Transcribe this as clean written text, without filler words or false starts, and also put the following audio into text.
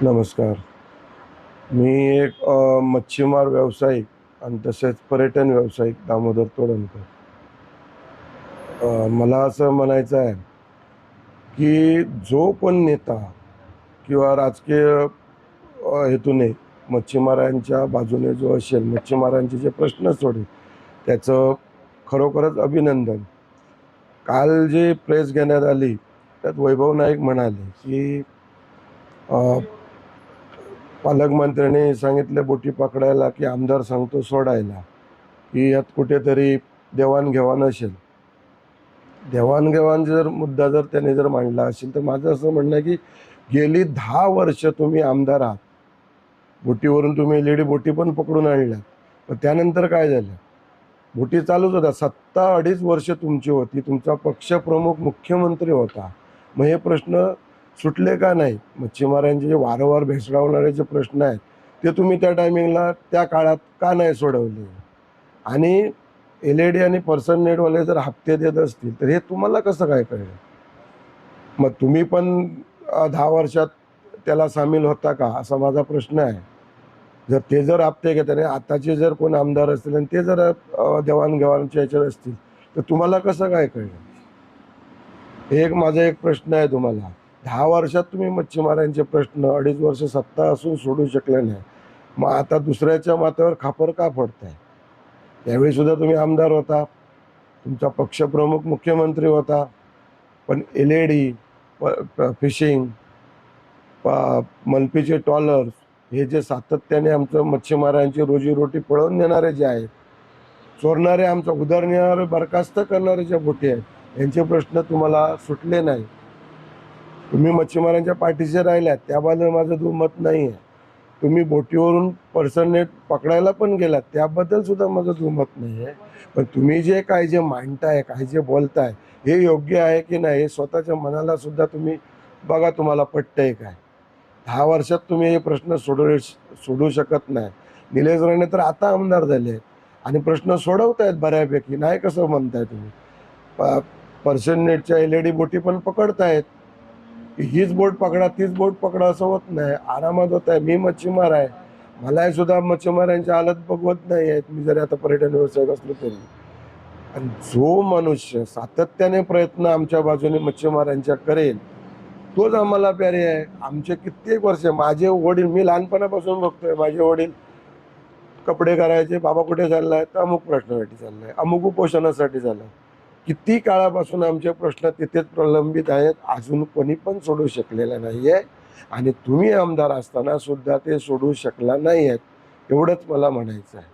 नमस्कार. मी एक मच्छीमार व्यावसायिक आणि तसेच पर्यटन व्यावसायिक दामोदर तोडणकर. मला असं म्हणायचं आहे, की जो पण नेता किंवा राजकीय हेतूने मच्छीमारांच्या बाजूने जो असेल, मच्छीमारांचे जे प्रश्न सोडेल, त्याचं खरोखरच अभिनंदन. काल जी प्रेस घेण्यात आली, त्यात वैभव नाईक म्हणाले, की अ, पालकमंत्र्यांनी सांगितले बोटी पकडायला, की आमदार सांगतो सोडायला, की यात कुठेतरी देवाणघेवाण असेल. देवाणघेवाण जर मुद्दा जर त्याने जर मांडला असेल, तर माझं असं म्हणणं आहे, की गेली 10 वर्ष तुम्ही आमदार आहात. बोटीवरून तुम्ही एल बोटी पण पकडून आणल्या. पण त्यानंतर काय झालं? बोटी चालूच होत्या. सत्ता 2.5 वर्ष तुमची होती. तुमचा पक्षप्रमुख मुख्यमंत्री होता. मग हे प्रश्न सुटले का नाही? मच्छीमारांचे जे वारंवार भेसळवणारे जे प्रश्न आहेत, ते तुम्ही त्या टायमिंगला त्या काळात का नाही सोडवले? आणि एल-ई-डी आणि पर्सन नेटवाले जर हप्ते देत असतील, तर हे तुम्हाला कसं काय कळलं? मग तुम्ही पण 10 वर्षात त्याला सामील होता का? असा माझा प्रश्न आहे. जर ते जर हप्ते घेत आणि आताचे जर कोण आमदार असतील आणि ते जर देवाणघेवाणच्या ह्याच्यात असतील, तर तुम्हाला कसं काय कळलं? हे एक माझा एक प्रश्न आहे तुम्हाला. 10 वर्षात तुम्ही मच्छीमारांचे प्रश्न 2.5 वर्ष सत्ता असून सोडू शकले नाही. मग आता दुसऱ्याच्या माथ्यावर खापर का फोडताय? त्यावेळी सुद्धा तुम्ही आमदार होता. तुमचा पक्षप्रमुख मुख्यमंत्री होता. पण एल-ई-डी, फिशिंग, मल्पीचे ट्रॉलर्स हे जे सातत्याने आमचं मच्छीमारांची रोजीरोटी पळवून नेणारे जे आहेत, चोरणारे आमचा उदरनिर्वाह बरखास्त करणारे ज्या बोटी आहेत, यांचे प्रश्न तुम्हाला सुटले नाही. तुम्ही मच्छीमारांच्या पाठीशी राहिल्यात, त्याबद्दल माझं दुमत नाही आहे. तुम्ही बोटीवरून पर्सन नेट पकडायला पण गेलात, त्याबद्दल सुद्धा माझं दुमत नाही आहे. पण तुम्ही जे काय जे मांडताय, काय जे बोलताय, हे योग्य आहे की नाही हे स्वतःच्या मनाला सुद्धा तुम्ही बघा तुम्हाला पटतंय काय? 10 वर्षात तुम्ही हे प्रश्न सोडवू शकत नाही. निलेश राणे तर आता आमदार झाले आहेत आणि प्रश्न सोडवतायत बऱ्यापैकी. नाही कसं म्हणताय तुम्ही? प पर्सन नेटच्या एल-ई-डी बोटी पण पकडतायत. हीच बोट पकडा, तीच बोट पकडा असं होत नाही. आरामात होत आहे. मी मच्छीमार आहे. मलाही सुद्धा मच्छीमारांची हालत बघवत नाही आहेत. मी जरी आता पर्यटन व्यावसायिक असलो तरी. आणि जो मनुष्य सातत्याने प्रयत्न आमच्या बाजूने मच्छीमारांच्या करेल, तोच आम्हाला प्यारे आहे. आमचे कित्येक वर्ष माझे वडील मी लहानपणापासून बघतोय. माझे वडील कपडे करायचे. बाबा कुठे चाललाय? तर अमुक प्रश्नासाठी चाललाय. अमुक उपोषणासाठी चाललाय. किती काळापासून आमचे प्रश्न तिथेच प्रलंबित आहेत. अजून कोणी पण सोडवू शकलेला नाही आहे आणि तुम्ही आमदार असताना सुद्धा ते सोडवू शकला नाही आहेत. एवढंच मला म्हणायचं आहे.